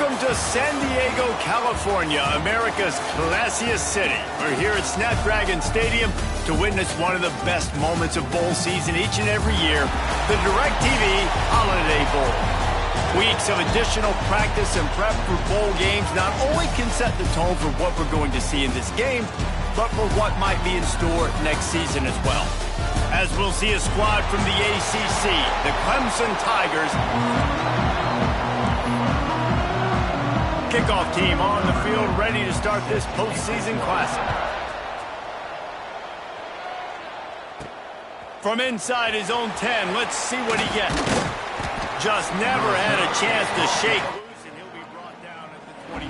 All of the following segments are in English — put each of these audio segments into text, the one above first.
Welcome to San Diego, California, America's classiest city. We're here at Snapdragon Stadium to witness one of the best moments of bowl season each and every year, the DirecTV Holiday Bowl. Weeks of additional practice and prep for bowl games not only can set the tone for what we're going to see in this game, but for what might be in store next season as well. As we'll see a squad from the ACC, the Clemson Tigers. Kickoff team on the field, ready to start this postseason classic. From inside his own 10, let's see what he gets. Just never had a chance to shake loose, and he'll be brought down at the 24.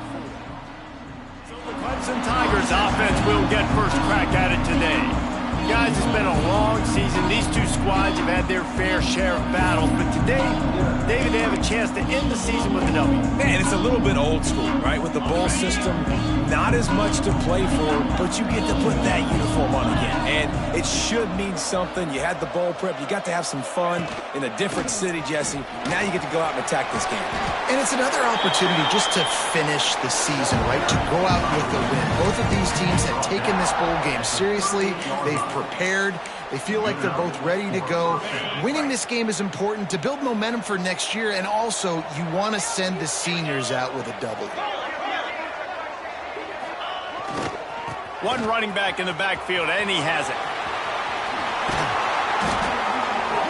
So the Clemson Tigers offense will get first crack at it today. Guys, it's been a long season. These two squads have had their fair share of battles, but today, David, they have a chance to end the season with a W. Man, it's a little bit old school, right? With the bowl system, not as much to play for, but you get to put that uniform on again. And it should mean something. You had the bowl prep. You got to have some fun in a different city, Jesse. Now you get to go out and attack this game. And it's another opportunity just to finish the season, right? To go out with a win. Both of these teams have taken this bowl game seriously. They've prepared. They feel like they're both ready to go. Winning this game is important to build momentum for next year, and also you want to send the seniors out with a W. One running back in the backfield, and he has it.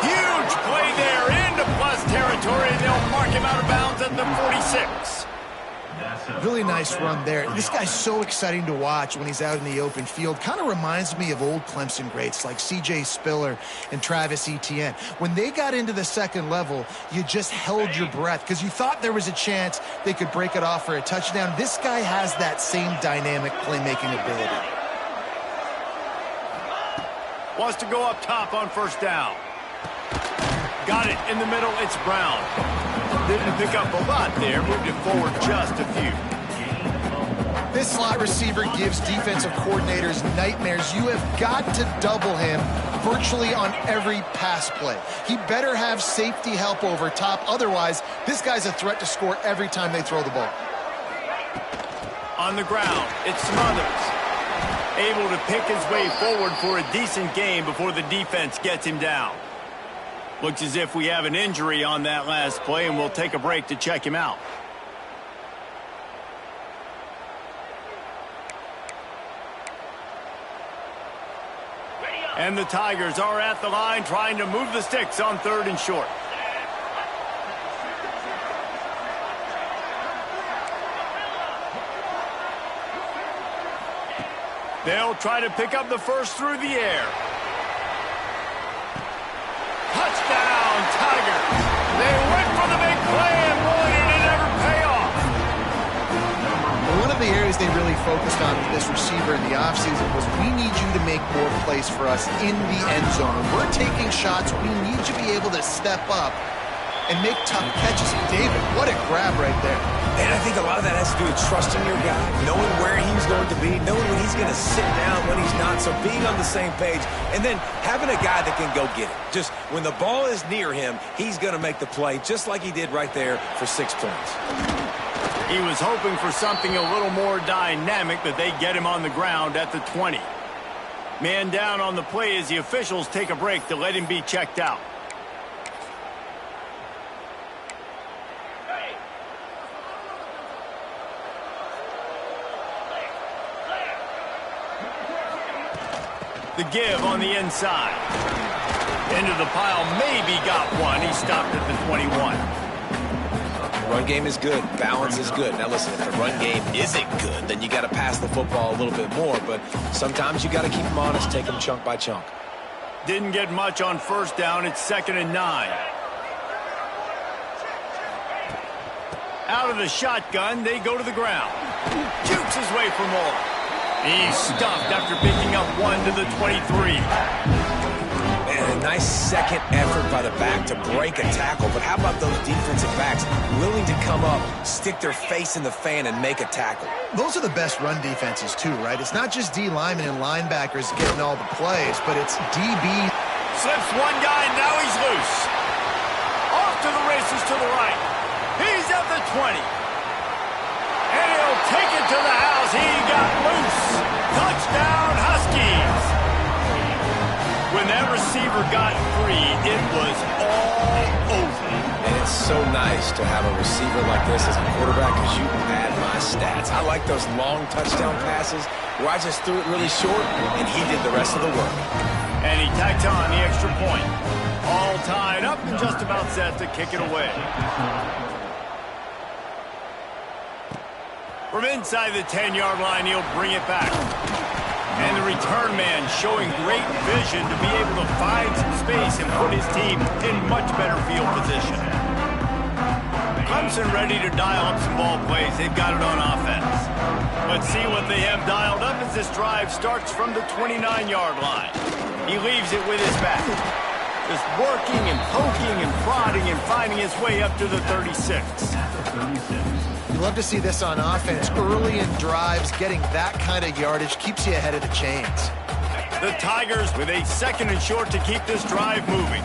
Huge play there into plus territory, and they'll mark him out of bounds at the 46. Really nice run there. This guy's so exciting to watch when he's out in the open field. Kind of reminds me of old Clemson greats like C.J. Spiller and Travis Etienne. When they got into the second level, you just held your breath because you thought there was a chance they could break it off for a touchdown. This guy has that same dynamic playmaking ability. Wants to go up top on first down. Got it in the middle. It's Brown. Didn't pick up a lot there. Moved it forward just a few. This slot receiver gives defensive coordinators nightmares. You have got to double him virtually on every pass play. He better have safety help over top. Otherwise, this guy's a threat to score every time they throw the ball. On the ground, it's Smothers. Able to pick his way forward for a decent gain before the defense gets him down. Looks as if we have an injury on that last play, and we'll take a break to check him out. And the Tigers are at the line trying to move the sticks on 3rd and short. They'll try to pick up the first through the air. Touchdown, Tigers. They went for the big play, and boy, did it ever pay off. One of the areas they really focused on with this receiver in the offseason was we need you to make more plays for us in the end zone. When we're taking shots, we need you to be able to step up and make tough catches. David, what a grab right there. And I think a lot of that has to do with trusting your guy, knowing where he's going to be, knowing when he's going to sit down, when he's not, so being on the same page, and then having a guy that can go get it. Just when the ball is near him, he's going to make the play, just like he did right there for 6 points. He was hoping for something a little more dynamic, but they get him on the ground at the 20. Man down on the play as the officials take a break to let him be checked out. The give on the inside. Into the pile, maybe got one. He stopped at the 21. The run game is good. Balance is good. Now listen, if the run game isn't good, then you got to pass the football a little bit more. But sometimes you got to keep them honest, take them chunk by chunk. Didn't get much on first down. It's 2nd and 9. Out of the shotgun, they go to the ground. Jukes his way for more. He's stuffed after picking up one to the 23. And a nice second effort by the back to break a tackle. But how about those defensive backs willing to come up, stick their face in the fan, and make a tackle? Those are the best run defenses, too, right? It's not just D linemen and linebackers getting all the plays, but it's DB. Slips one guy, and now he's loose. Off to the races to the right. He's at the 20. take it to the house. He got loose. Touchdown, Huskies. When that receiver got free, it was all over. And it's so nice to have a receiver like this as a quarterback because you pad my stats. I like those long touchdown passes where I just threw it really short and he did the rest of the work. And he tacked on the extra point. All tied up and just about set to kick it away. From inside the 10-yard line, he'll bring it back. And the return man showing great vision to be able to find some space and put his team in much better field position. Clemson ready to dial up some ball plays. They've got it on offense. Let's see what they have dialed up as this drive starts from the 29-yard line. He leaves it with his back. Just working and poking and prodding and finding his way up to the 36. You love to see this on offense. Early in drives, getting that kind of yardage keeps you ahead of the chains. The Tigers with a second and short to keep this drive moving.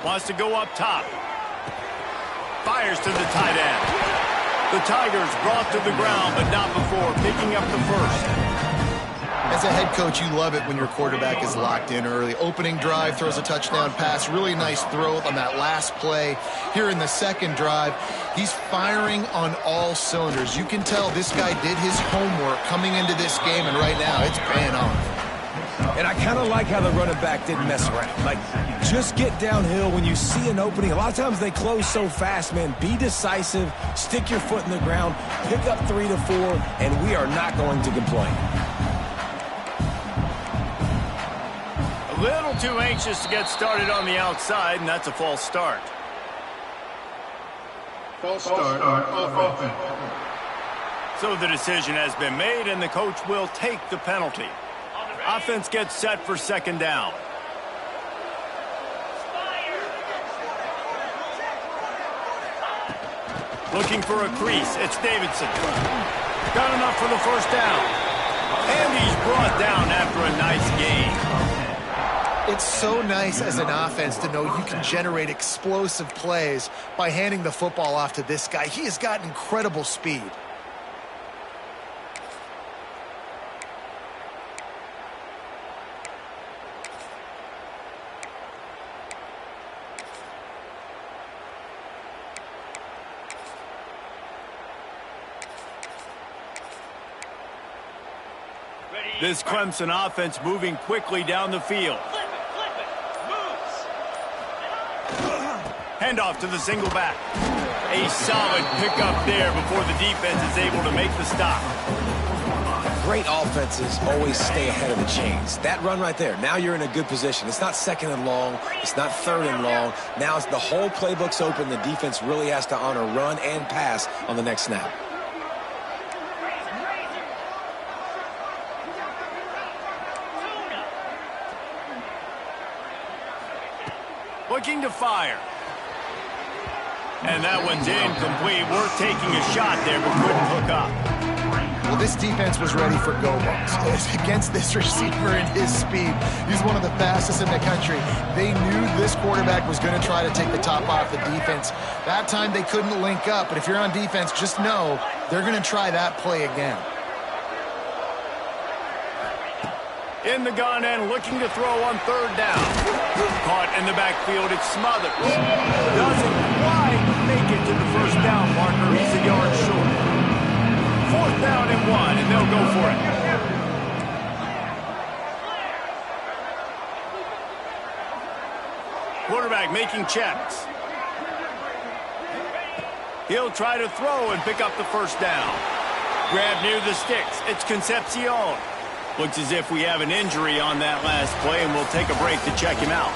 Wants to go up top. Fires to the tight end. The Tigers brought to the ground, but not before picking up the first. As a head coach, you love it when your quarterback is locked in early. Opening drive, throws a touchdown pass. Really nice throw on that last play. Here in the second drive, he's firing on all cylinders. You can tell this guy did his homework coming into this game, and right now it's paying off. And I kind of like how the running back didn't mess around. Like, just get downhill when you see an opening. A lot of times they close so fast, man. Be decisive, stick your foot in the ground, pick up 3 to 4, and we are not going to complain. A little too anxious to get started on the outside, and that's a false start. False start on offense. So the decision has been made, and the coach will take the penalty. Offense gets set for second down. Looking for a crease. It's Davidson. Got enough for the first down. And he's brought down after a nice gain. It's so nice as an offense to know you can generate explosive plays by handing the football off to this guy. He has got incredible speed. This Clemson offense moving quickly down the field. Handoff to the single back. A solid pickup there before the defense is able to make the stop. Great offenses always stay ahead of the chains. That run right there, now you're in a good position. It's not second and long. It's not third and long. Now the whole playbook's open. The defense really has to honor run and pass on the next snap. Looking to fire. And that one's incomplete. Worth taking a shot there, but couldn't hook up. Well, this defense was ready for go balls. Against this receiver and his speed, he's one of the fastest in the country. They knew this quarterback was going to try to take the top off the defense. That time they couldn't link up, but if you're on defense, just know they're going to try that play again. In the gun and looking to throw on third down. Caught in the backfield, it's Smothers. Doesn't quite make it to the first down marker. He's a yard short. Fourth down and 1, and they'll go for it. Quarterback making checks. He'll try to throw and pick up the first down. Grab near the sticks. It's Concepcion. Looks as if we have an injury on that last play, and we'll take a break to check him out.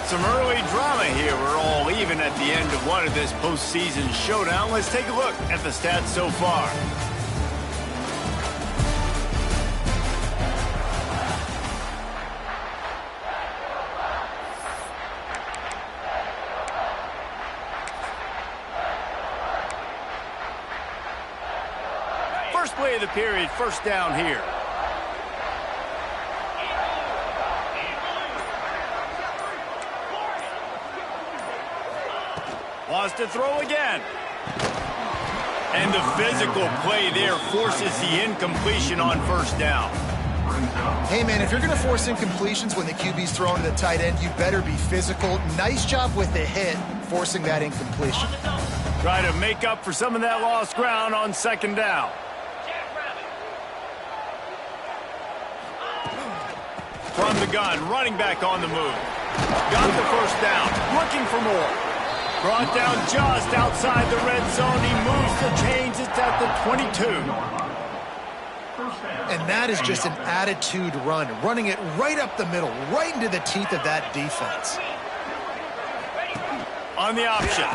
Some early drama here. We're all even at the end of one of this postseason showdown. Let's take a look at the stats so far. play of the period. First down here. Wants to throw again. And the physical play there forces the incompletion on first down. Hey, man, if you're going to force incompletions when the QB's throwing to the tight end, you better be physical. Nice job with the hit, forcing that incompletion. Try to make up for some of that lost ground on second down. From the gun, running back on the move. Got the first down, looking for more. Brought down just outside the red zone. He moves the chains. It's at the 22. And that is just an attitude run, running it right up the middle, right into the teeth of that defense. On the option,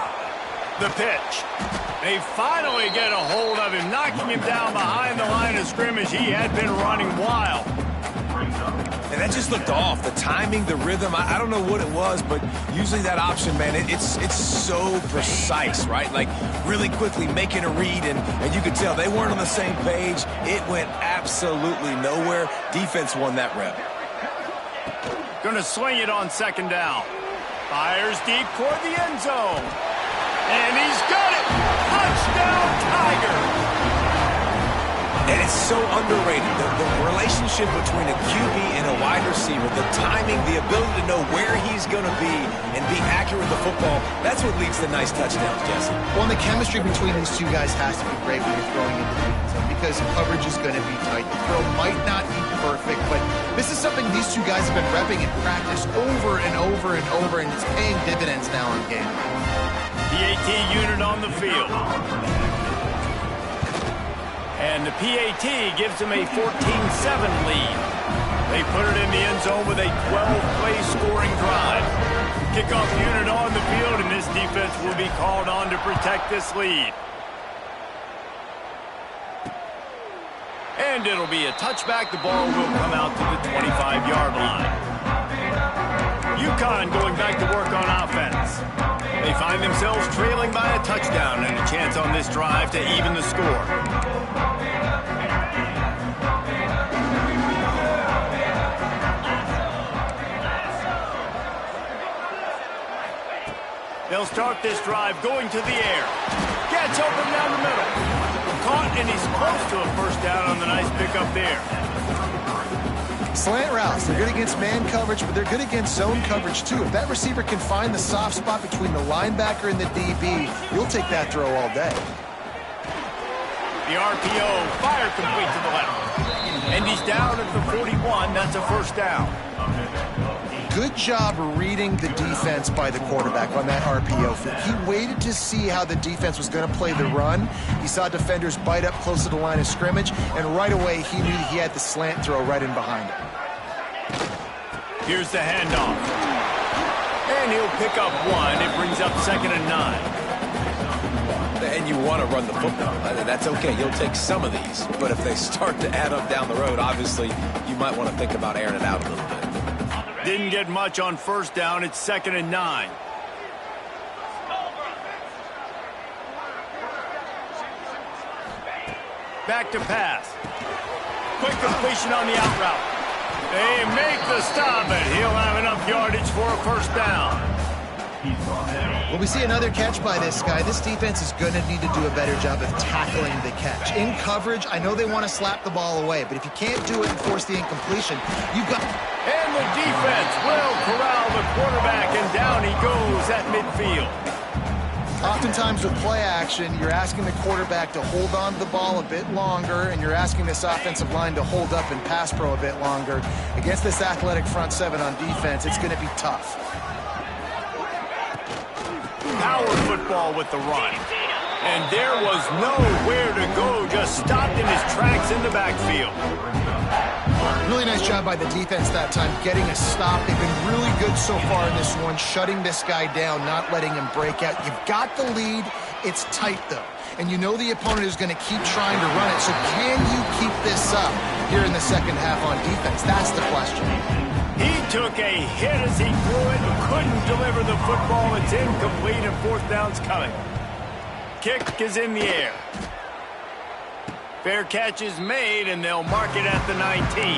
the pitch. They finally get a hold of him, knocking him down behind the line of scrimmage. He had been running wild. And that just looked off. The timing, the rhythm, I don't know what it was, but usually that option, man, it's so precise, right? Like really quickly making a read, and you could tell they weren't on the same page. It went absolutely nowhere. Defense won that rep. Gonna swing it on second down. Fires deep toward the end zone. And he's got it! Touchdown, Tiger! And it's so underrated. The relationship between a QB and a wide receiver, the timing, the ability to know where he's going to be and be accurate with the football, that's what leads to nice touchdowns, Jesse. Well, and the chemistry between these two guys has to be great when you're throwing into the end zone because coverage is going to be tight. The throw might not be perfect, but this is something these two guys have been repping in practice over and over and over, and it's paying dividends now in game. PAT unit on the field. And the PAT gives them a 14-7 lead. They put it in the end zone with a 12-play scoring drive. Kickoff unit on the field, and this defense will be called on to protect this lead. And it'll be a touchback. The ball will come out to the 25-yard line. UConn going back to work on offense. They find themselves trailing by a touchdown and a chance on this drive to even the score. They'll start this drive going to the air. Gets open down the middle. Caught, and he's close to a first down on the nice pickup there. Slant routes, they're good against man coverage, but they're good against zone coverage too. If that receiver can find the soft spot between the linebacker and the DB, you'll take that throw all day. The RPO, fire complete to the left. And he's down at the 41. That's a first down. Good job reading the defense by the quarterback on that RPO. He waited to see how the defense was going to play the run. He saw defenders bite up close to the line of scrimmage, and right away he knew he had the slant throw right in behind him. Here's the handoff. And he'll pick up one. It brings up 2nd and 9. And you want to run the football. That's okay. You'll take some of these. But if they start to add up down the road, obviously you might want to think about airing it out a little bit. Didn't get much on first down. It's 2nd and 9. Back to pass. Quick completion on the out route. They make the stop, and he'll have enough yardage for a first down. When we see another catch by this guy, this defense is going to need to do a better job of tackling the catch. In coverage, I know they want to slap the ball away, but if you can't do it and force the incompletion, you've got... And the defense will corral the quarterback, and down he goes at midfield. Oftentimes with play action, you're asking the quarterback to hold on to the ball a bit longer, and you're asking this offensive line to hold up and pass pro a bit longer. Against this athletic front seven on defense, it's going to be tough. Power football with the run. And there was nowhere to go, just stopped in his tracks in the backfield. Really nice job by the defense that time, getting a stop. They've been really good so far in this one, shutting this guy down, not letting him break out. You've got the lead. It's tight, though. And you know the opponent is going to keep trying to run it. So can you keep this up here in the second half on defense? That's the question. He took a hit as he threw it and couldn't deliver the football. It's incomplete, and fourth down's coming. Kick is in the air. Fair catch is made, and they'll mark it at the 19.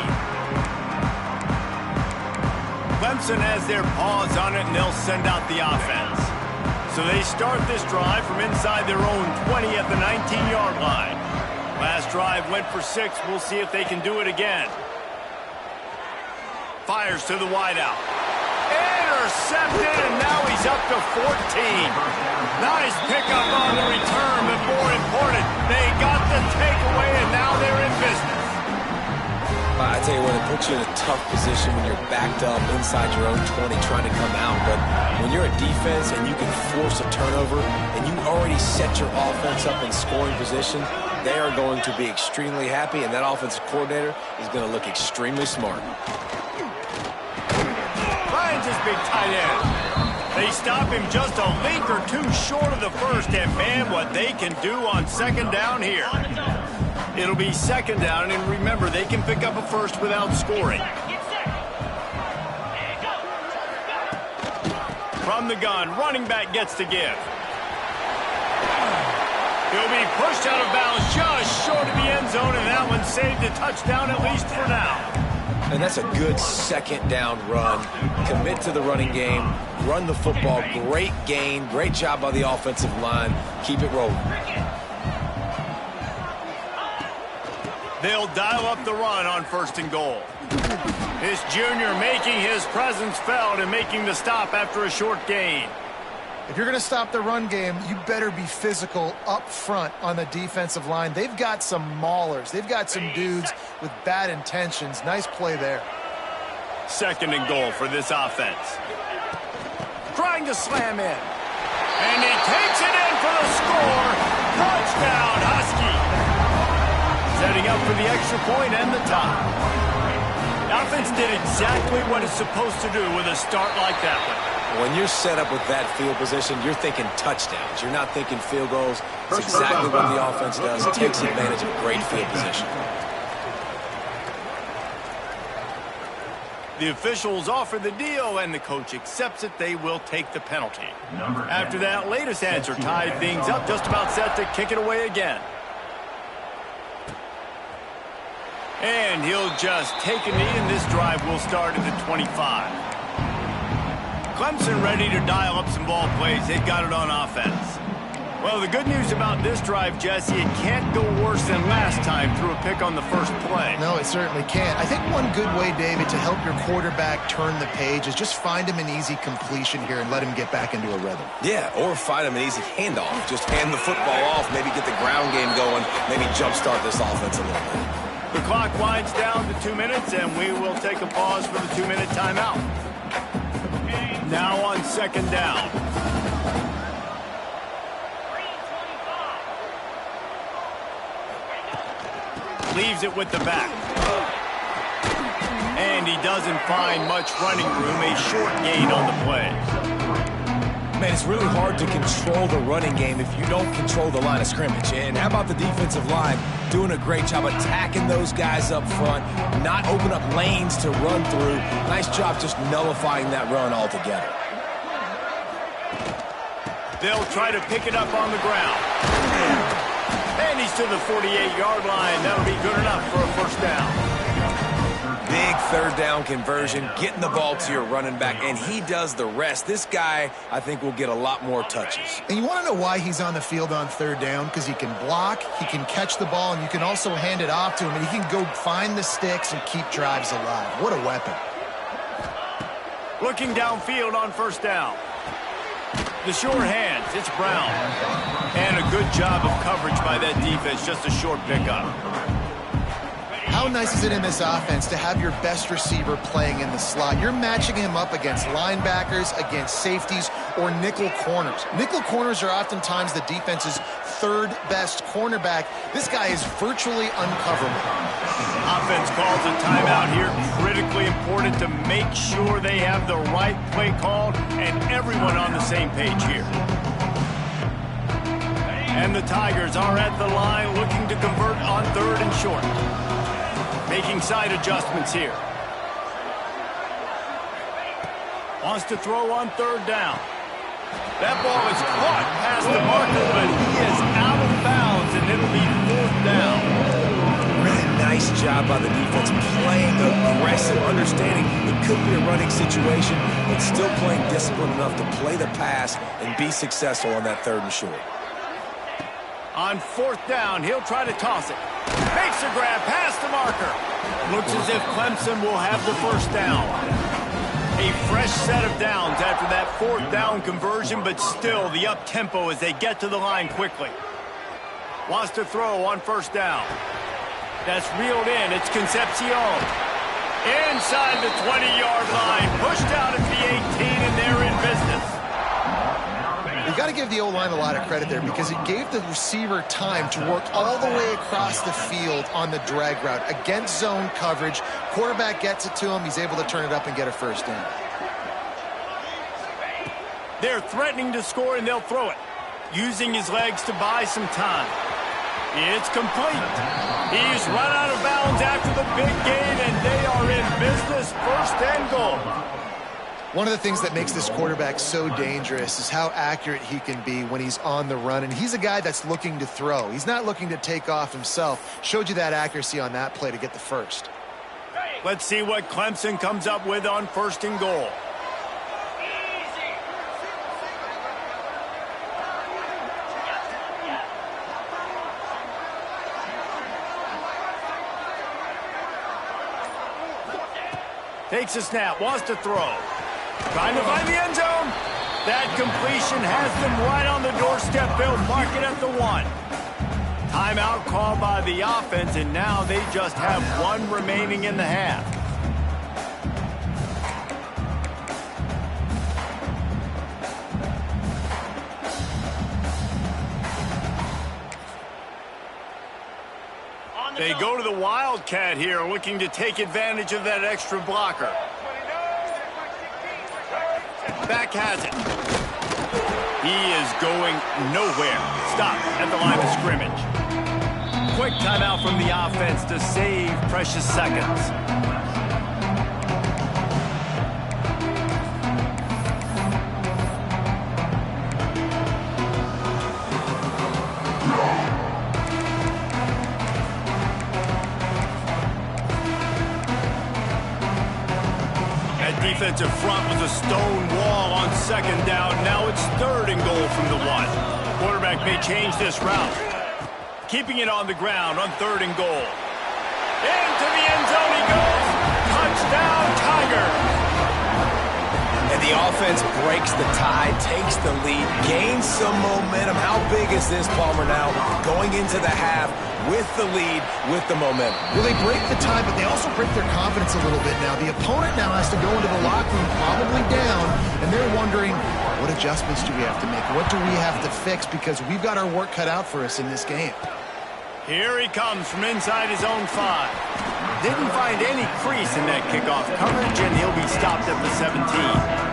Clemson has their paws on it, and they'll send out the offense. So they start this drive from inside their own 20 at the 19-yard line. Last drive went for 6. We'll see if they can do it again. Fires to the wideout. Intercepted, and now he's up to 14. Nice pickup on the return, but more important, they got the takeaway, and now they're in business. I tell you what, it puts you in a tough position when you're backed up inside your own 20 trying to come out. But when you're a defense and you can force a turnover and you already set your offense up in scoring position, they are going to be extremely happy, and that offensive coordinator is going to look extremely smart. Finds his big tight end. They stop him just a link or two short of the first, and man, what they can do on second down here. It'll be second down, and remember, they can pick up a first without scoring. From the gun, running back gets to give. He'll be pushed out of bounds just short of the end zone, and that one saved a touchdown at least for now. And that's a good second down run. Commit to the running game, run the football, great gain, great job by the offensive line. Keep it rolling. They'll dial up the run on 1st and goal. This junior making his presence felt and making the stop after a short gain. If you're going to stop the run game, you better be physical up front on the defensive line. They've got some maulers. They've got some dudes with bad intentions. Nice play there. 2nd and goal for this offense. Trying to slam in. And he takes it in for the score. Touchdown, Husky. Setting up for the extra point and the tie. The offense did exactly what it's supposed to do with a start like that one. When you're set up with that field position, you're thinking touchdowns. You're not thinking field goals. It's exactly what the offense does. It takes advantage of great field position. The officials offer the deal, and the coach accepts it. They will take the penalty. After that latest answer tied things up, just about set to kick it away again. And he'll just take a knee, and this drive will start at the 25. Clemson ready to dial up some ball plays. They've got it on offense. Well, the good news about this drive, Jesse, it can't go worse than last time through a pick on the first play. No, it certainly can't. I think one good way, David, to help your quarterback turn the page is just find him an easy completion here and let him get back into a rhythm. Yeah, or find him an easy handoff. Just hand the football off, maybe get the ground game going, maybe jumpstart this offense a little bit. The clock winds down to 2 minutes, and we will take a pause for the 2-minute timeout. Now on 2nd down. Leaves it with the back. And he doesn't find much running room. A short gain on the play. Man, it's really hard to control the running game if you don't control the line of scrimmage. And how about the defensive line doing a great job attacking those guys up front, not open up lanes to run through. Nice job just nullifying that run altogether. They'll try to pick it up on the ground. And he's to the 48-yard line. That'll be good enough for a first down. Big 3rd down conversion, getting the ball to your running back, and he does the rest. This guy, I think, will get a lot more touches. And you want to know why he's on the field on 3rd down? Because he can block, he can catch the ball, and you can also hand it off to him, and he can go find the sticks and keep drives alive. What a weapon. Looking downfield on 1st down. The short hands, it's Brown. And a good job of coverage by that defense, just a short pickup. How nice is it in this offense to have your best receiver playing in the slot? You're matching him up against linebackers, against safeties, or nickel corners. Nickel corners are oftentimes the defense's 3rd best cornerback. This guy is virtually uncoverable. Offense calls a timeout here. Critically important to make sure they have the right play called and everyone on the same page here. And the Tigers are at the line looking to convert on 3rd and short. Making side adjustments here. Wants to throw on 3rd down. That ball is caught past the marker, but he is out of bounds, and it'll be 4th down. Nice job by the defense playing aggressive, understanding it could be a running situation, but still playing disciplined enough to play the pass and be successful on that 3rd and short. On 4th down, he'll try to toss it. Makes a grab past the marker. Looks as if Clemson will have the 1st down. A fresh set of downs after that 4th down conversion, but still the up-tempo as they get to the line quickly. Wants to throw on 1st down. That's reeled in. It's Concepcion. Inside the 20-yard line. Pushed out at the 18, and they're in business. You got to give the O-line a lot of credit there because it gave the receiver time to work all the way across the field on the drag route against zone coverage. Quarterback gets it to him. He's able to turn it up and get a 1st down. They're threatening to score, and they'll throw it, using his legs to buy some time. It's complete. He's run out of bounds after the big gain, and they are in business. 1st and goal. One of the things that makes this quarterback so dangerous is how accurate he can be when he's on the run. And he's a guy that's looking to throw. He's not looking to take off himself. Showed you that accuracy on that play to get the 1st. Let's see what Clemson comes up with on 1st and goal. Takes a snap, wants to throw. Trying to find the end zone. That completion has them right on the doorstep. They'll mark it at the 1. Timeout called by the offense, and now they just have 1 remaining in the half. They go to the Wildcat here, looking to take advantage of that extra blocker. Back has it. He is going nowhere. Stop at the line of scrimmage. Quick timeout from the offense to save precious seconds. Defensive front was a stone wall on 2nd down. Now it's 3rd and goal from the 1. Quarterback may change this route. Keeping it on the ground on 3rd and goal. Into the end zone he goes. Touchdown, Tiger. And the offense breaks the tie, takes the lead, gains some momentum. How big is this, Palmer, now? Going into the half with the lead, with the momentum. Well, they break the tie, but they also break their confidence a little bit now. The opponent now has to go into the locker room probably down, and they're wondering, what adjustments do we have to make? What do we have to fix? Because we've got our work cut out for us in this game. Here he comes from inside his own 5. Didn't find any crease in that kickoff coverage, and he'll be stopped at the 17.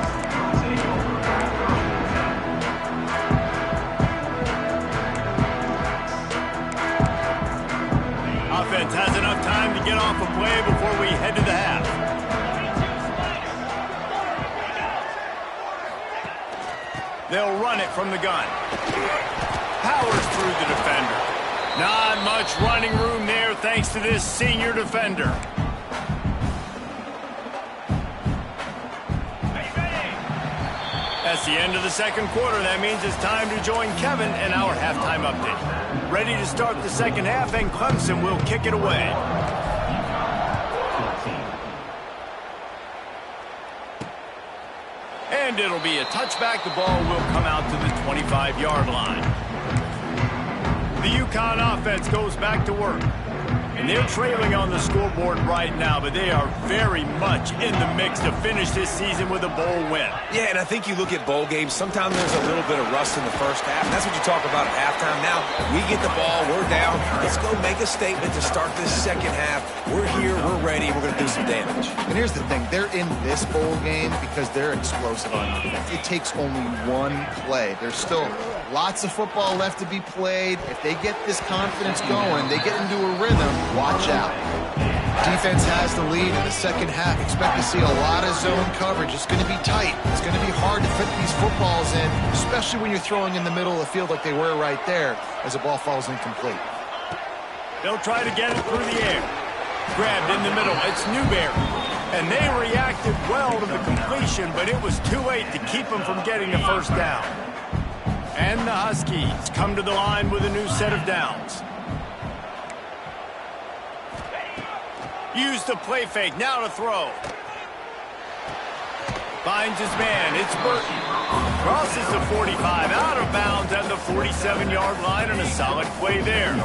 Offense has enough time to get off a play before we head to the half. They'll run it from the gun. Powers through the defender. Not much running room there thanks to this senior defender. That's the end of the 2nd quarter. That means it's time to join Kevin in our halftime update. Ready to start the 2nd half, and Clemson will kick it away. And it'll be a touchback. The ball will come out to the 25-yard line. The UConn offense goes back to work. And they're trailing on the scoreboard right now, but they are very much in the mix to finish this season with a bowl win. Yeah, and I think you look at bowl games, sometimes there's a little bit of rust in the first half. And that's what you talk about at halftime. Now, we get the ball, we're down. Let's go make a statement to start this 2nd half. We're here, we're ready, we're going to do some damage. And here's the thing. They're in this bowl game because they're explosive on defense. It takes only one play. There's still lots of football left to be played. If they get this confidence going, they get into a rhythm, watch out. Defense has the lead in the 2nd half. Expect to see a lot of zone coverage. It's going to be tight. It's going to be hard to fit these footballs in, especially when you're throwing in the middle of the field like they were right there as the ball falls incomplete. They'll try to get it through the air. Grabbed in the middle. It's Newberry. And they reacted well to the completion, but it was too late to keep them from getting the first down. And the Huskies come to the line with a new set of downs. Use the play fake. Now to throw. Finds his man. It's Burton. Crosses the 45 out of bounds at the 47-yard line, and a solid play there.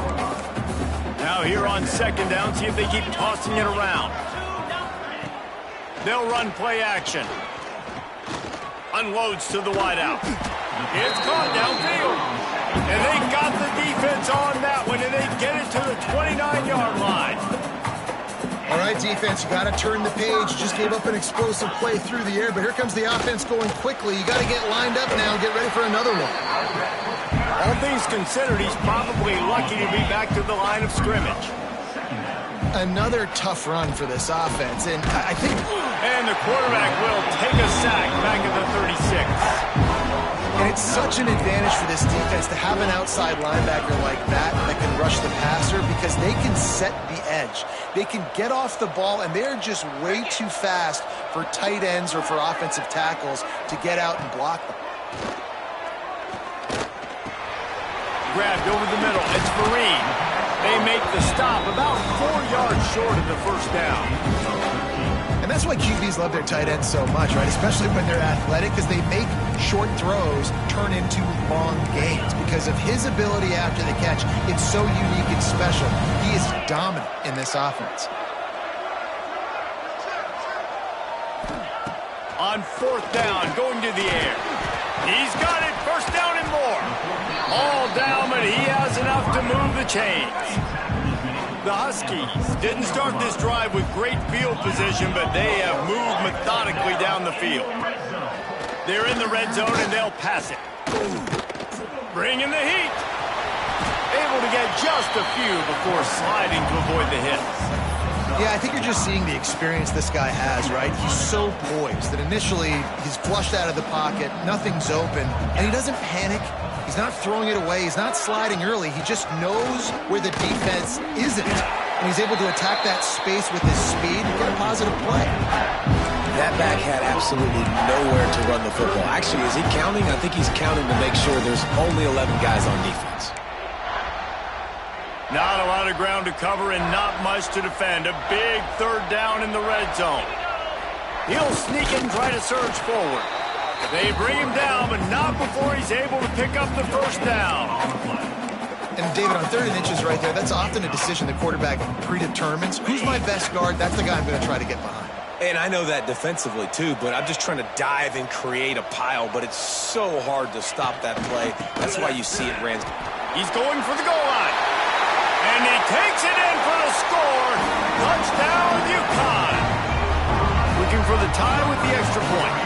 Now here on second down, see if they keep tossing it around. They'll run play action. Unloads to the wideout. It's caught downfield. And they got the defense on that one, and they get it to the 29-yard line. All right, defense, you got to turn the page. Just gave up an explosive play through the air, but here comes the offense going quickly. You got to get lined up now and get ready for another one. All things considered, he's probably lucky to be back to the line of scrimmage. Another tough run for this offense, and I think... And the quarterback will take a sack back at the 36. And it's such an advantage for this defense to have an outside linebacker like that can rush the passer because they can set the edge. They can get off the ball, and they're just way too fast for tight ends or for offensive tackles to get out and block them. Grabbed over the middle. It's Vereen. They make the stop about 4 yards short of the first down. And that's why QBs love their tight ends so much, right? Especially when they're athletic, because they make short throws turn into long gains. Because of his ability after the catch, it's so unique and special. He is dominant in this offense. On fourth down, going to the air. He's got it. First down and more. All down, but he has enough to move the chains. The Huskies didn't start this drive with great field position, but they have moved methodically down the field. They're in the red zone, and they'll pass it. Bring in the heat. Able to get just a few before sliding to avoid the hits. Yeah, I think you're just seeing the experience this guy has, right? He's so poised that initially he's flushed out of the pocket, nothing's open, and he doesn't panic. He's not throwing it away. He's not sliding early. He just knows where the defense isn't, and he's able to attack that space with his speed and get a positive play. That back had absolutely nowhere to run the football. Actually, is he counting? I think he's counting to make sure there's only 11 guys on defense. Not a lot of ground to cover and not much to defend. A big third down in the red zone. He'll sneak and try to surge forward. They bring him down, but not before he's able to pick up the first down. And David, on 3rd and inches right there, that's often a decision the quarterback predetermines. Who's my best guard? That's the guy I'm going to try to get behind. And I know that defensively, too, but I'm just trying to dive and create a pile, but it's so hard to stop that play. That's why you see it ran. He's going for the goal line. And he takes it in for the score. Touchdown, UConn. Looking for the tie with the extra point.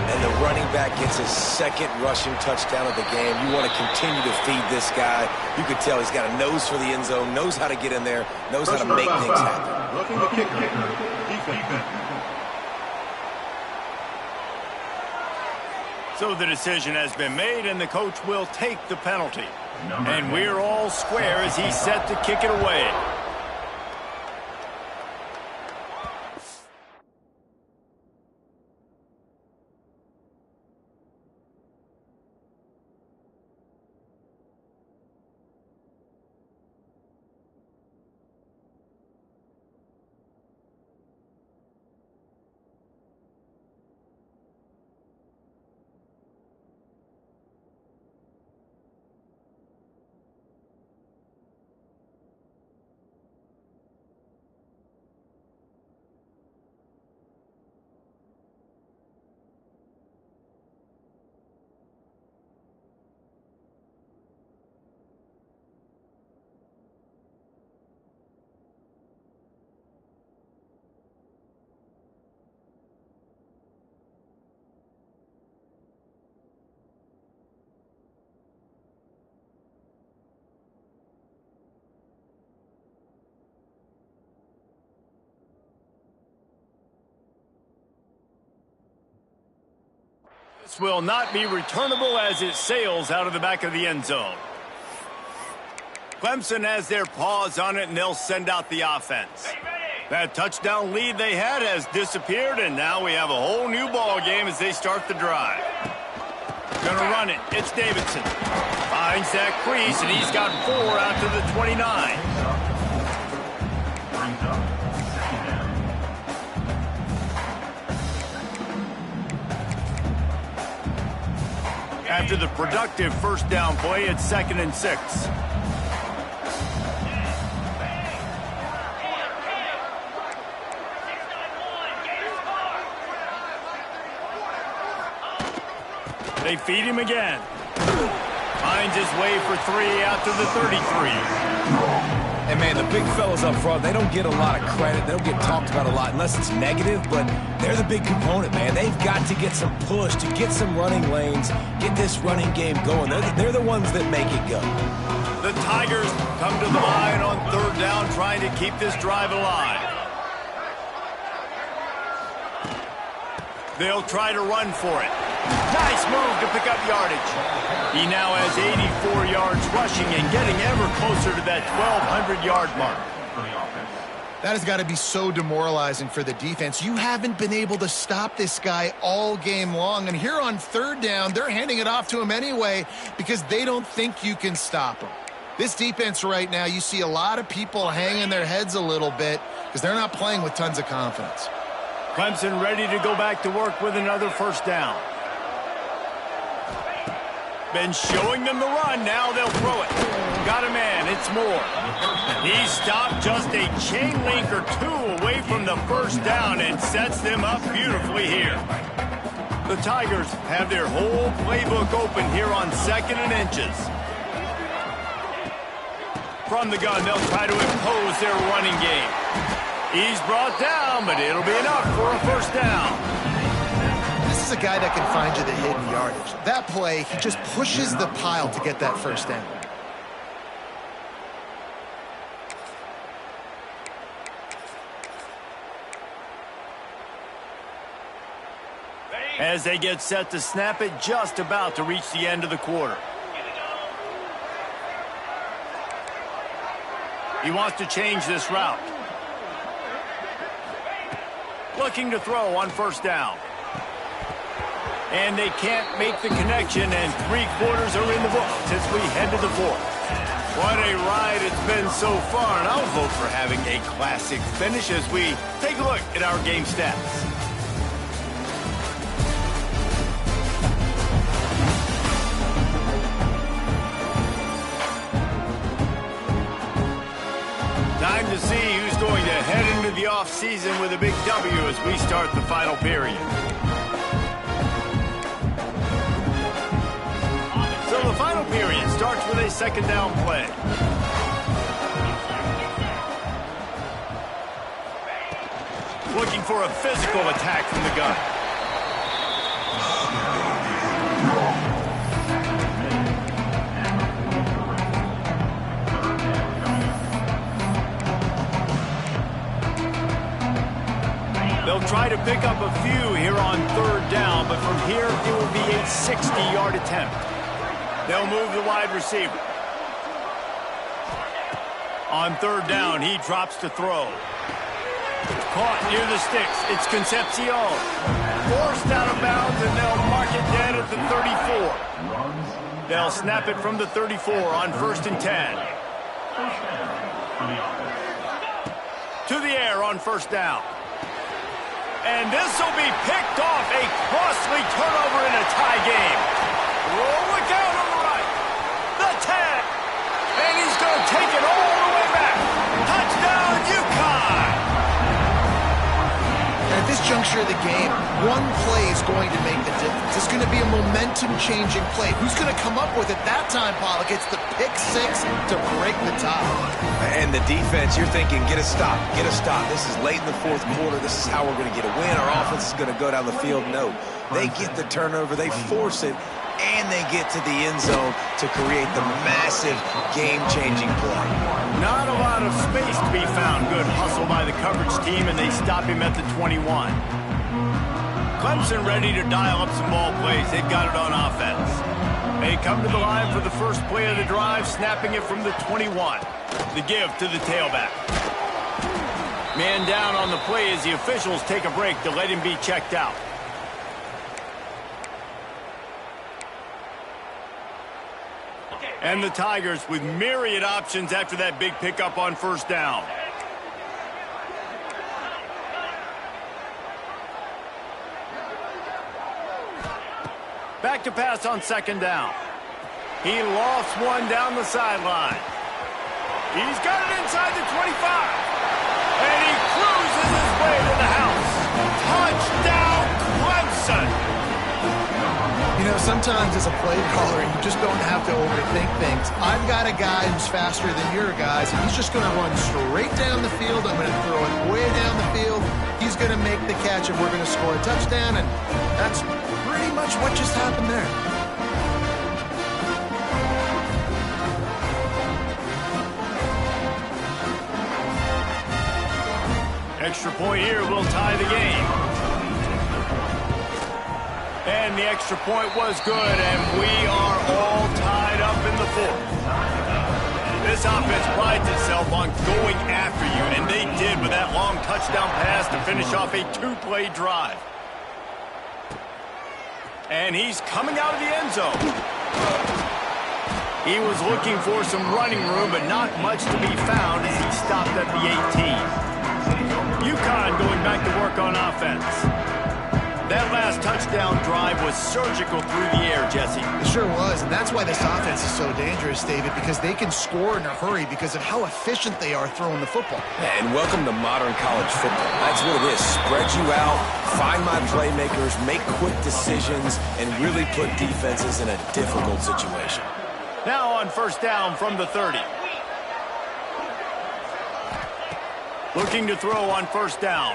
And the running back gets his second rushing touchdown of the game. You want to continue to feed this guy. You could tell he's got a nose for the end zone, knows how to get in there, knows how to make things happen. Looking the kicker. Defense. So the decision has been made, and the coach will take the penalty. And we're all square as he's set to kick it away. This will not be returnable as it sails out of the back of the end zone. Clemson has their paws on it, and they'll send out the offense. That touchdown lead they had has disappeared, and now we have a whole new ball game as they start the drive. Gonna run it. It's Davidson. Finds that crease, and he's got 4 out to the 29. After the productive first down play, it's 2nd and 6. They feed him again. Finds his way for 3 out to the 33. And, man, the big fellas up front, they don't get a lot of credit. They don't get talked about a lot unless it's negative, but they're the big component, man. They've got to get some push, to get some running lanes, get this running game going. They're the ones that make it go. The Tigers come to the line on 3rd down, trying to keep this drive alive. They'll try to run for it. Nice move to pick up yardage. He now has 84 yards rushing and getting ever closer to that 1,200-yard mark. That has got to be so demoralizing for the defense. You haven't been able to stop this guy all game long. And here on 3rd down, they're handing it off to him anyway because they don't think you can stop him. This defense right now, you see a lot of people hanging their heads a little bit because they're not playing with tons of confidence. Clemson ready to go back to work with another first down. Been showing them the run. Now they'll throw it. Got a man. It's Moore. He stopped just a chain link or 2 away from the first down and sets them up beautifully here. The Tigers have their whole playbook open here on 2nd and inches. From the gun, they'll try to impose their running game. He's brought down, but it'll be enough for a first down. This is a guy that can find you the hidden yardage. That play, he just pushes the pile to get that first down. As they get set to snap it, just about to reach the end of the quarter. He wants to change this route. Looking to throw on first down. And they can't make the connection, and 3 quarters are in the books as we head to the 4th. What a ride it's been so far, and I'll vote for having a classic finish as we take a look at our game stats. Time to see who's going to head into the offseason with a big W as we start the final period. So the final period starts with a 2nd down play. Looking for a physical attack from the gun. They'll try to pick up a few here on 3rd down, but from here it will be a 60-yard attempt. They'll move the wide receiver. On 3rd down, he drops to throw. Caught near the sticks. It's Concepcion. Forced out of bounds, and they'll mark it dead at the 34. They'll snap it from the 34 on 1st and 10. To the air on 1st down. And this will be picked off. A costly turnover in a tie game. Oh, look out on the right. The 10. And he's going to take it all the way back. Touchdown, UConn. And at this juncture of the game, one play is going to make the difference. It's going to be a momentum-changing play. Who's going to come up with it that time, Pollock? It's the pick 6 to break the tie. And the defense, you're thinking, get a stop, get a stop. This is late in the 4th quarter. This is how we're going to get a win. Our offense is going to go down the field. No, they get the turnover, they force it, and they get to the end zone to create the massive game-changing play. Not a lot of space to be found. Good hustle by the coverage team, and they stop him at the 21. Clemson ready to dial up some ball plays. They've got it on offense. They come to the line for the first play of the drive, snapping it from the 21. The give to the tailback. Man down on the play as the officials take a break to let him be checked out. And the Tigers with myriad options after that big pickup on first down. Back to pass on second down. He lost one down the sideline. He's got it inside the 25. And he cruises his way to the house. Touchdown, Clemson. You know, sometimes as a play caller, you just don't have to overthink things. I've got a guy who's faster than your guys, and he's just going to run straight down the field. I'm going to throw it way down the field. He's going to make the catch, and we're going to score a touchdown, and that's pretty much what just happened there. Extra point here will tie the game. And the extra point was good, and we are all tied up in the fourth. This offense prides itself on going after you, and they did with that long touchdown pass to finish off a two-play drive. And he's coming out of the end zone. He was looking for some running room, but not much to be found as he stopped at the 18. UConn going back to work on offense. That last touchdown drive was surgical through the air, Jesse. It sure was, and that's why this offense is so dangerous, David, because they can score in a hurry because of how efficient they are throwing the football. Yeah, and welcome to modern college football. That's what it is. Spread you out, find my playmakers, make quick decisions, and really put defenses in a difficult situation. Now on first down from the 30. Looking to throw on first down.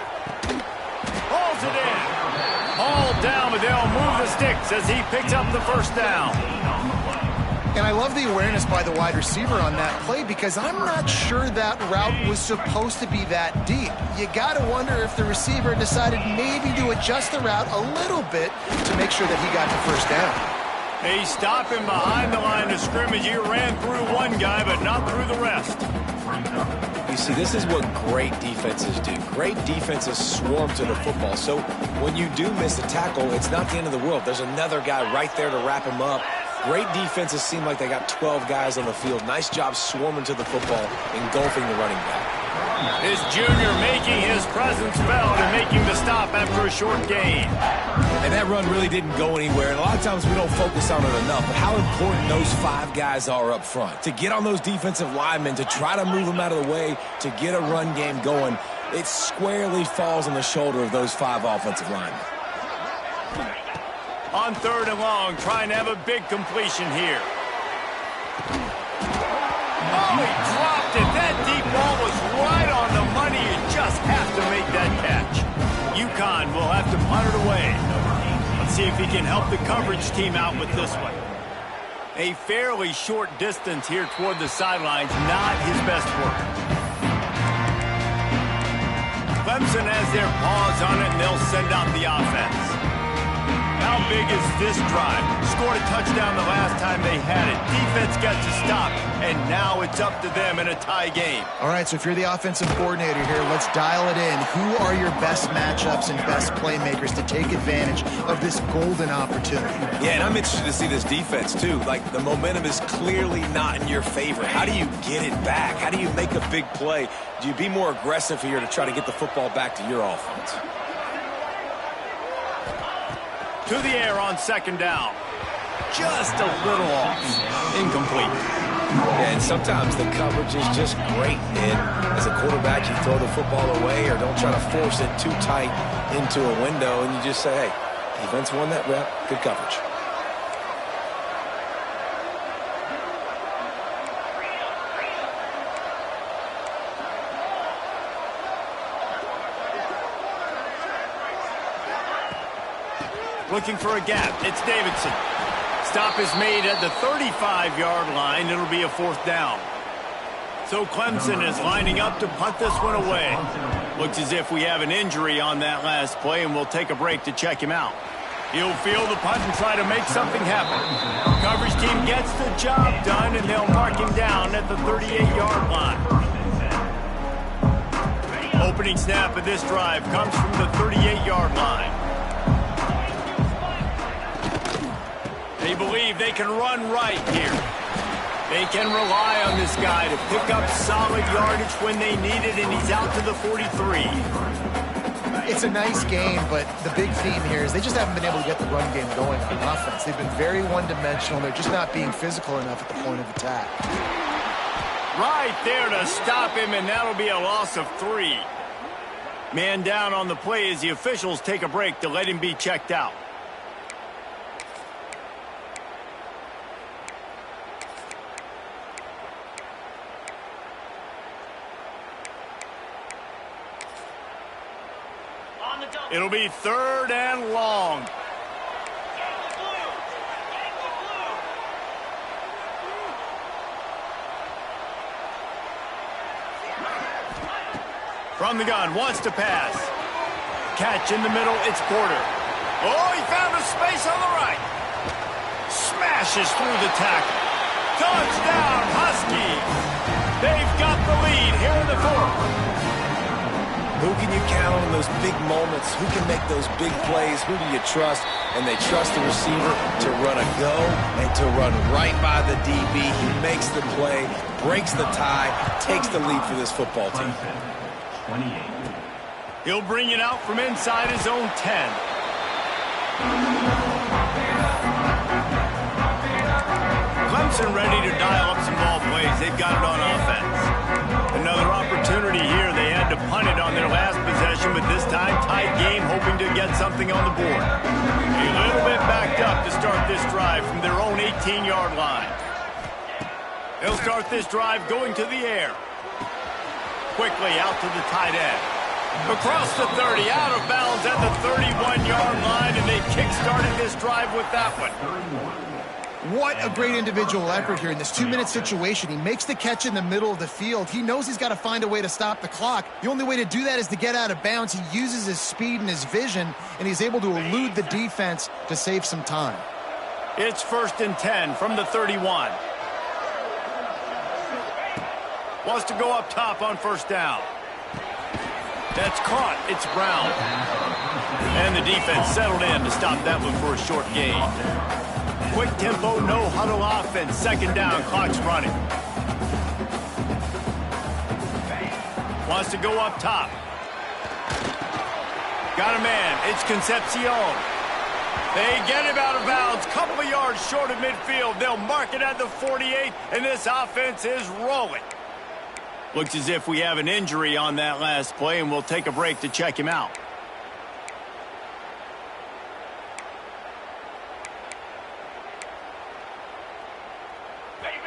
Hauls it in. Hauled down, but they'll move the sticks as he picks up the first down. And I love the awareness by the wide receiver on that play because I'm not sure that route was supposed to be that deep. You got to wonder if the receiver decided maybe to adjust the route a little bit to make sure that he got the first down. They stop him behind the line of scrimmage. He ran through one guy, but not through the rest. You see, this is what great defenses do. Great defenses swarm to the football. So when you do miss a tackle, it's not the end of the world. There's another guy right there to wrap him up. Great defenses seem like they got 12 guys on the field. Nice job swarming to the football, engulfing the running back. This junior making his presence felt and making the stop after a short gain. And that run really didn't go anywhere. And a lot of times we don't focus on it enough. But how important those five guys are up front. To get on those defensive linemen, to try to move them out of the way, to get a run game going, it squarely falls on the shoulder of those five offensive linemen. On third and long, trying to have a big completion here. Oh, he dropped it. That deep ball was right on the money. You just have to make that catch. UConn will have to punt it away. Let's see if he can help the coverage team out with this one. A fairly short distance here toward the sidelines, not his best work. Clemson has their paws on it, and they'll send out the offense. How big is this drive? Scored a touchdown the last time they had it. Defense got to stop, and now it's up to them in a tie game. All right, so if you're the offensive coordinator here, let's dial it in. Who are your best matchups and best playmakers to take advantage of this golden opportunity? Yeah, and I'm interested to see this defense, too. Like, the momentum is clearly not in your favor. How do you get it back? How do you make a big play? Do you be more aggressive here to try to get the football back to your offense? To the air on second down. Just a little off. Incomplete. Yeah, and sometimes the coverage is just great. And as a quarterback, you throw the football away or don't try to force it too tight into a window, and you just say, hey, defense won that rep. Good coverage. Looking for a gap. It's Davidson. Stop is made at the 35-yard line. It'll be a fourth down. So Clemson is lining up to punt this one away. Looks as if we have an injury on that last play, and we'll take a break to check him out. He'll field the punt and try to make something happen. Coverage team gets the job done, and they'll mark him down at the 38-yard line. Opening snap of this drive comes from the 38-yard line. They believe they can run right here. They can rely on this guy to pick up solid yardage when they need it, and he's out to the 43. It's a nice game, but the big theme here is they just haven't been able to get the run game going on offense. They've been very one-dimensional. They're just not being physical enough at the point of attack. Right there to stop him, and that'll be a loss of 3. Man down on the play as the officials take a break to let him be checked out. It'll be 3rd and long. From the gun, wants to pass. Catch in the middle, it's Porter. Oh, he found a space on the right. Smashes through the tackle. Touchdown, Huskies. They've got the lead here in the 4th. Who can you count on in those big moments? Who can make those big plays? Who do you trust? And they trust the receiver to run a go and to run right by the DB. He makes the play, breaks the tie, takes the lead for this football team. 28. He'll bring it out from inside his own 10. Clemson ready to dial up some ball plays. They've got it on offense. Another opportunity here. They had to punt it on their last possession, but this time tight game, hoping to get something on the board. A little bit backed up to start this drive from their own 18-yard line. They'll start this drive going to the air. Quickly out to the tight end. Across the 30, out of bounds at the 31-yard line, and they kick-started this drive with that one. What a great individual effort here in this 2-minute situation. He makes the catch in the middle of the field. He knows he's got to find a way to stop the clock. The only way to do that is to get out of bounds. He uses his speed and his vision, and he's able to elude the defense to save some time. It's 1st and 10 from the 31. Wants to go up top on 1st down. That's caught. It's Brown. And the defense settled in to stop that one for a short gain. Quick tempo, no huddle offense. 2nd down, clock's running. Wants to go up top. Got a man. It's Concepcion. They get him out of bounds. Couple of yards short of midfield. They'll mark it at the 48, and this offense is rolling. Looks as if we have an injury on that last play, and we'll take a break to check him out.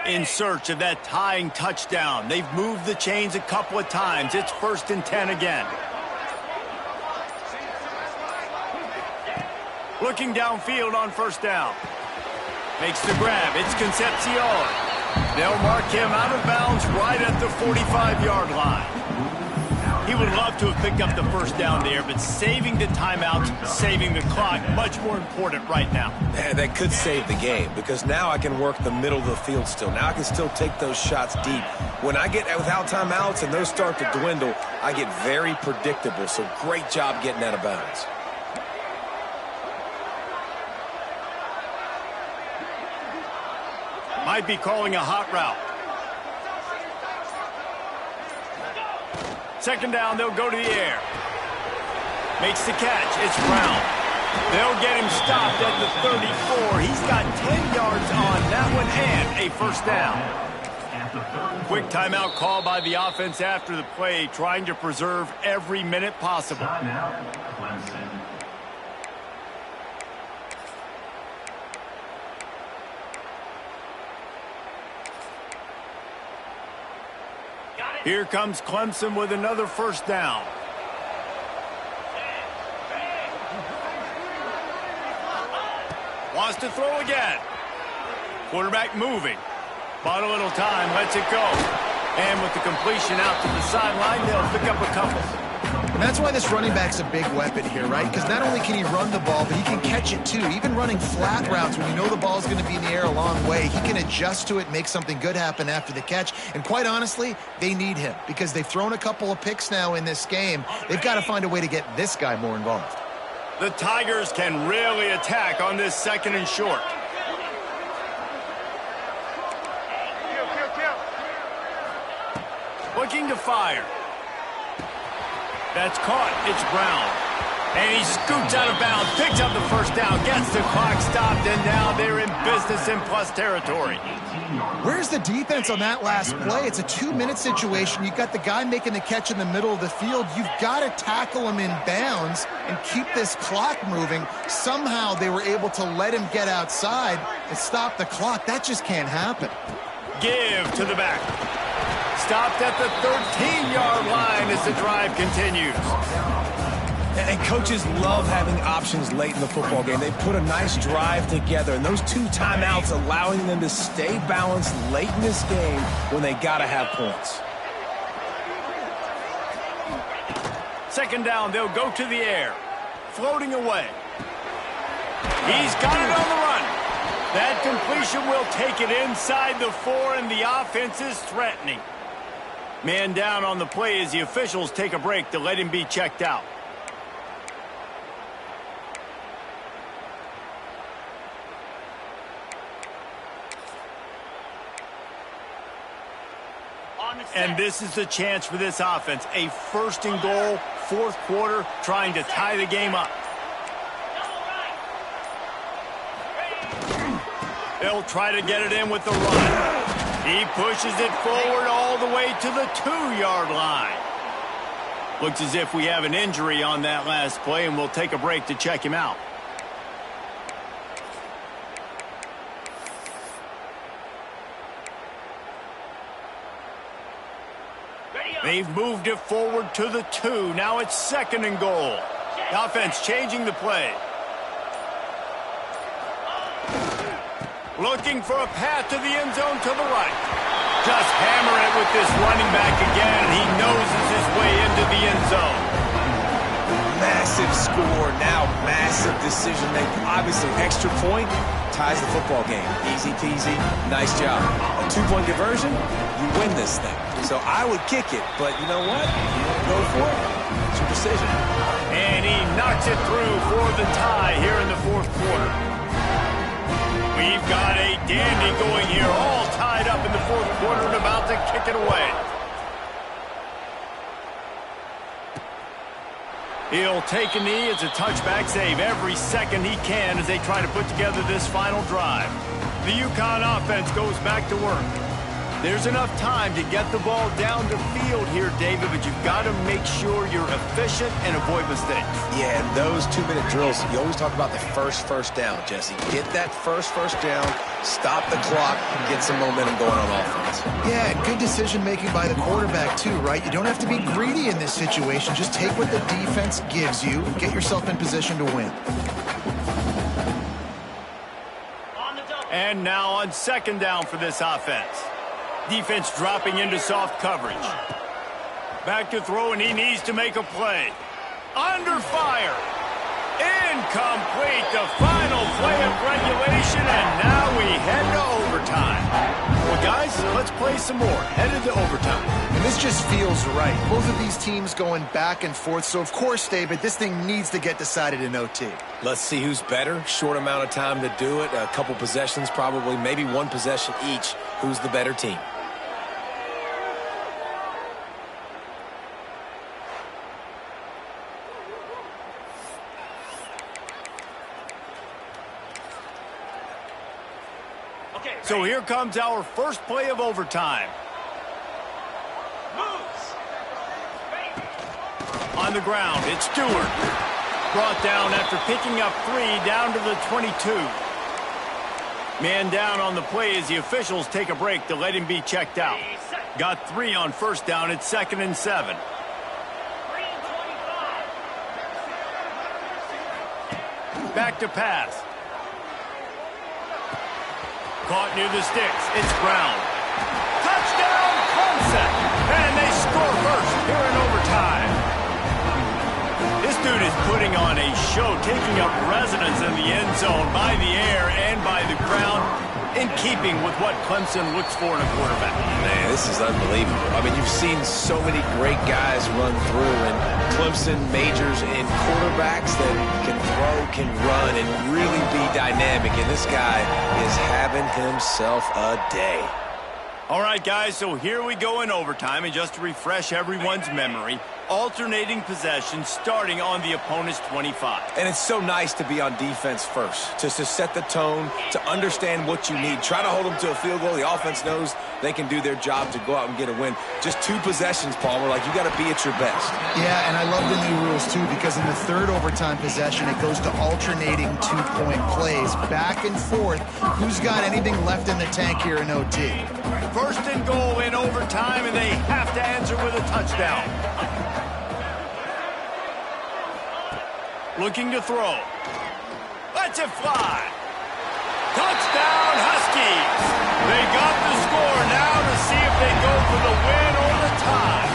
In search of that tying touchdown. They've moved the chains a couple of times. It's 1st and 10 again. Looking downfield on 1st down. Makes the grab. It's Concepcion. They'll mark him out of bounds right at the 45-yard line. He would love to have picked up the 1st down there, but saving the timeouts, saving the clock, much more important right now. That could save the game, because now I can work the middle of the field still. Now I can still take those shots deep. When I get without timeouts and those start to dwindle, I get very predictable. So great job getting out of bounds. Might be calling a hot route. 2nd down, they'll go to the air. Makes the catch. It's Brown. They'll get him stopped at the 34. He's got 10 yards on that one and a 1st down. Quick timeout call by the offense after the play, trying to preserve every minute possible. Timeout, Clemson. Here comes Clemson with another 1st down. Wants to throw again. Quarterback moving. Bought a little time, lets it go. And with the completion out to the sideline, they'll pick up a couple. And that's why this running back's a big weapon here, right? Because not only can he run the ball, but he can catch it too. Even running flat routes when you know the ball's going to be in the air a long way, he can adjust to it, make something good happen after the catch. And quite honestly, they need him because they've thrown a couple of picks now in this game. They've got to find a way to get this guy more involved. The Tigers can really attack on this 2nd and short. Looking to fire. That's caught. It's Brown. And he scoots out of bounds, picks up the first down, gets the clock stopped, and now they're in business in plus territory. Where's the defense on that last play? It's a 2-minute situation. You've got the guy making the catch in the middle of the field. You've got to tackle him in bounds and keep this clock moving. Somehow they were able to let him get outside and stop the clock. That just can't happen. Give to the back. Stopped at the 13-yard line as the drive continues. And coaches love having options late in the football game. They put a nice drive together, and those 2 timeouts allowing them to stay balanced late in this game when they got to have points. 2nd down, they'll go to the air. Floating away. He's got it on the run. That completion will take it inside the 4, and the offense is threatening. Man down on the play as the officials take a break to let him be checked out. And this is the chance for this offense. A 1st and goal, 4th quarter, trying to tie the game up. They'll try to get it in with the run. He pushes it forward all the way to the 2-yard line. Looks as if we have an injury on that last play, and we'll take a break to check him out. They've moved it forward to the 2. Now it's 2nd and goal. The offense changing the play. Looking for a path to the end zone to the right. Just hammer it with this running back again. He noses his way into the end zone. Massive score, now massive decision making. Obviously, extra point ties the football game. Easy peasy, nice job. A 2-point conversion, you win this thing. So I would kick it, but you know what? Go for it. It's your decision. And he knocks it through for the tie here in the 4th quarter. We've got a dandy going here, all tied up in the 4th quarter and about to kick it away. He'll take a knee. It's a touchback save every second he can as they try to put together this final drive. The UConn offense goes back to work. There's enough time to get the ball down the field here, David, but you've got to make sure you're efficient and avoid mistakes. Yeah, and those 2-minute drills, you always talk about the first down, Jesse. Get that first down, stop the clock, get some momentum going on offense. Yeah, and good decision-making by the quarterback, too, right? You don't have to be greedy in this situation. Just take what the defense gives you and get yourself in position to win. And now on 2nd down for this offense. Defense dropping into soft coverage. Back to throw, and he needs to make a play. Under fire. Incomplete. The final play of regulation, and now we head to overtime. Well, guys, let's play some more. Headed to overtime. And this just feels right. Both of these teams going back and forth. So, of course, David, this thing needs to get decided in OT. Let's see who's better. Short amount of time to do it. A couple possessions probably, maybe 1 possession each. Who's the better team? So here comes our first play of overtime. On the ground, it's Stewart. Brought down after picking up 3 down to the 22. Man down on the play as the officials take a break to let him be checked out. Got 3 on 1st down. It's 2nd and 7. Back to pass. Caught near the sticks. It's Brown. Touchdown, Clemson! And they score first here in overtime. dude is putting on a show, taking up residence in the end zone by the air and by the ground, in keeping with what Clemson looks for in a quarterback. Man, this is unbelievable. I mean, you've seen so many great guys run through, and Clemson majors in quarterbacks that can throw, can run, and really be dynamic, and this guy is having himself a day. All right, guys, so here we go in overtime, and just to refresh everyone's memory, alternating possessions starting on the opponent's 25. And it's so nice to be on defense first, to set the tone, to understand what you need. Try to hold them to a field goal. The offense knows they can do their job to go out and get a win. Just 2 possessions, Palmer, like you got to be at your best. Yeah, and I love the new rules, too, because in the third overtime possession, it goes to alternating 2-point plays, back and forth. Who's got anything left in the tank here in OT? First and goal in overtime, and they have to answer with a touchdown. Looking to throw. Lets it fly. Touchdown, Huskies. They got the score now to see if they go for the win or the tie.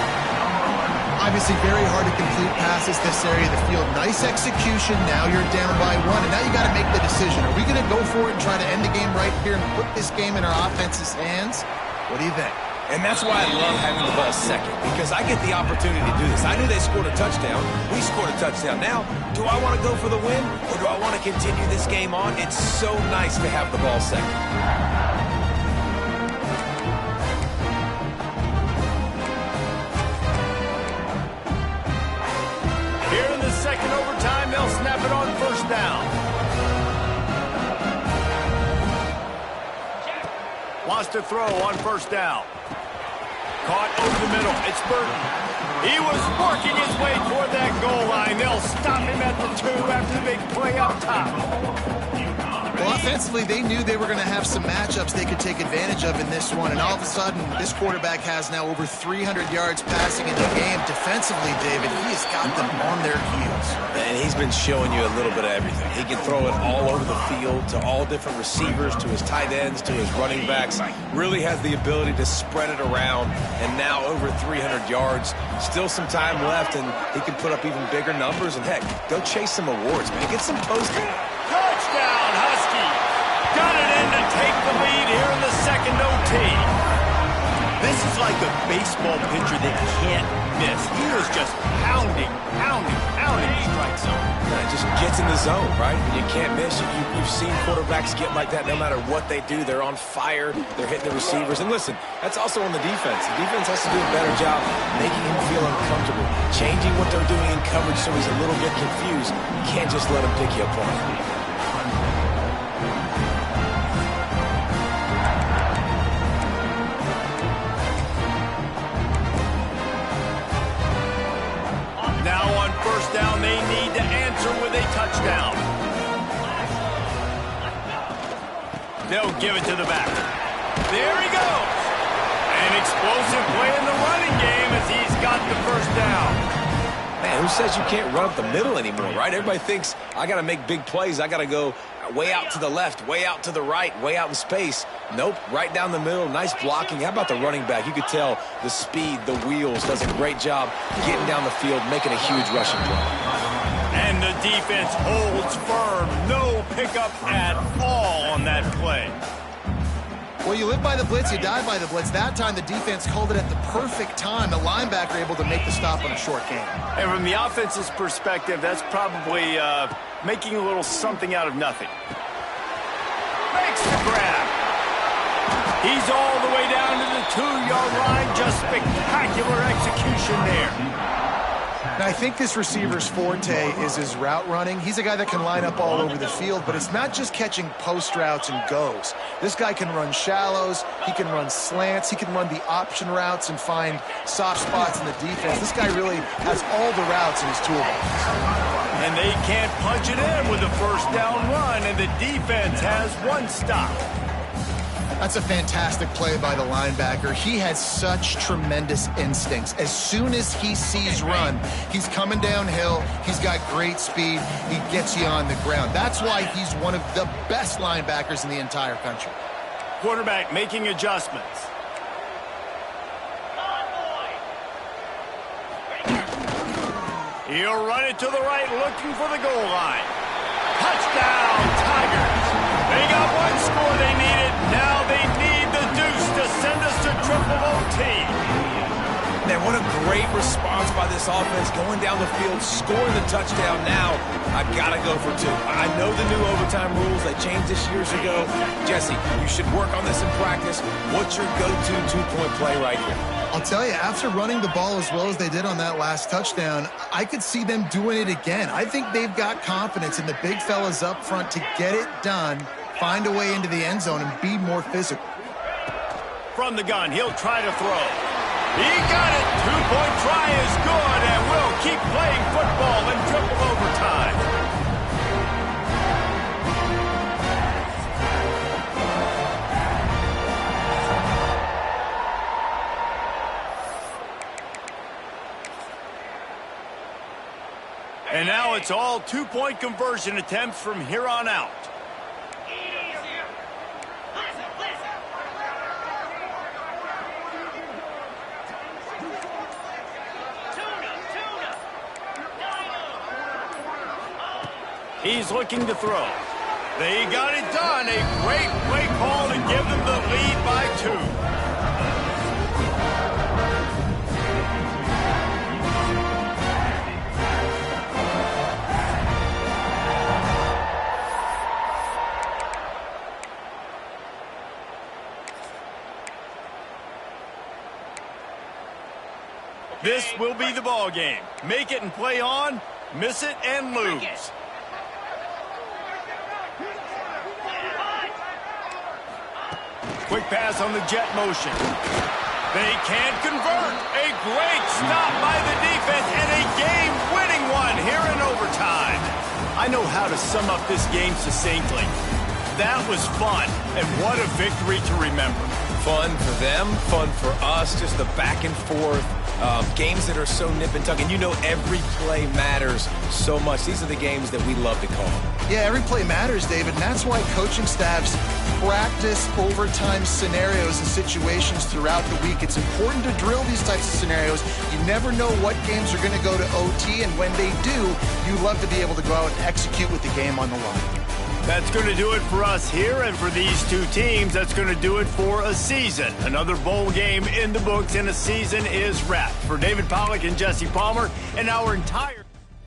Obviously, very hard to complete passes this area of the field. Nice execution. Now you're down by 1, and now you got to make the decision. Are we going to go for it and try to end the game right here and put this game in our offense's hands? What do you think? And that's why I love having the ball second, because I get the opportunity to do this. I knew they scored a touchdown. We scored a touchdown. Now, do I want to go for the win, or do I want to continue this game on? It's so nice to have the ball second. Here in the second overtime, they'll snap it on first down. Wants to throw on first down. Caught over the middle. It's Burton. He was working his way toward that goal line. They'll stop him at the 2 after the big play up top. Well, offensively, they knew they were going to have some matchups they could take advantage of in this one, and all of a sudden, this quarterback has now over 300 yards passing in the game. Defensively, David, he has got them on their heels. And he's been showing you a little bit of everything. He can throw it all over the field to all different receivers, to his tight ends, to his running backs. Really has the ability to spread it around, and now over 300 yards. Still some time left, and he can put up even bigger numbers. And, heck, go chase some awards, man. Get some posting. Touchdown, Huskies. Got it in to take the lead here in the second OT. This is like a baseball pitcher that can't miss. He was just pounding the strike zone. It just gets in the zone, right? When you can't miss, you've seen quarterbacks get like that no matter what they do. They're on fire. They're hitting the receivers. And listen, that's also on the defense. The defense has to do a better job making him feel uncomfortable, changing what they're doing in coverage so he's a little bit confused. You can't just let him pick you apart. First down, they need to answer with a touchdown. They'll give it to the back. There he goes. An explosive play in the running game as he's got the first down. Man, who says you can't run up the middle anymore, right? Everybody thinks, I got to make big plays. I got to go way out to the left, way out to the right, way out in space. Nope, right down the middle, nice blocking. How about the running back? You could tell the speed, the wheels, does a great job getting down the field, making a huge rushing play. And the defense holds firm. No pickup at all on that play. Well, you live by the blitz, you die by the blitz. That time, the defense called it at the perfect time. The linebacker able to make the stop on a short game. And from the offense's perspective, that's probably making a little something out of nothing. Makes the grab. He's all the way down to the 2-yard line. Just spectacular execution there. Now, I think this receiver's forte is his route running. He's a guy that can line up all over the field, but it's not just catching post routes and goes. This guy can run shallows, he can run slants, he can run the option routes and find soft spots in the defense. This guy really has all the routes in his toolbox. And they can't punch it in with a first down run, and the defense has one stop. That's a fantastic play by the linebacker. He has such tremendous instincts. As soon as he sees run, he's coming downhill. He's got great speed. He gets you on the ground. That's why he's one of the best linebackers in the entire country. Quarterback making adjustments. He'll run it to the right, looking for the goal line. Touchdown, Tigers. They got one score they needed. Now they need the deuce to send us to triple OT. Man, what a great response by this offense, going down the field, scoring the touchdown. Now, I got to go for two. I know the new overtime rules. They changed this years ago. Jesse, you should work on this in practice. What's your go-to two-point play right here? I'll tell you, after running the ball as well as they did on that last touchdown, I could see them doing it again. I think they've got confidence in the big fellas up front to get it done, find a way into the end zone, and be more physical. From the gun, he'll try to throw. He got it. Two-point try is good, and we'll keep playing football in triple overtime. And now it's all two-point conversion attempts from here on out. He's looking to throw. They got it done. A great play call to give them the lead by 2. This will be the ball game. Make it and play on, miss it and lose. Quick pass on the jet motion. They can't convert. A great stop by the defense and a game-winning one here in overtime. I know how to sum up this game succinctly. That was fun, and what a victory to remember. Fun for them, fun for us, just the back and forth. Games that are so nip and tuck, and you know every play matters so much. These are the games that we love to call. Yeah, every play matters, David, and that's why coaching staffs practice overtime scenarios and situations throughout the week. It's important to drill these types of scenarios. You never know what games are going to go to OT, and when they do, you love to be able to go out and execute with the game on the line. That's going to do it for us here, and for these two teams, that's going to do it for a season. Another bowl game in the books, and a season is wrapped. For David Pollack and Jesse Palmer and our entire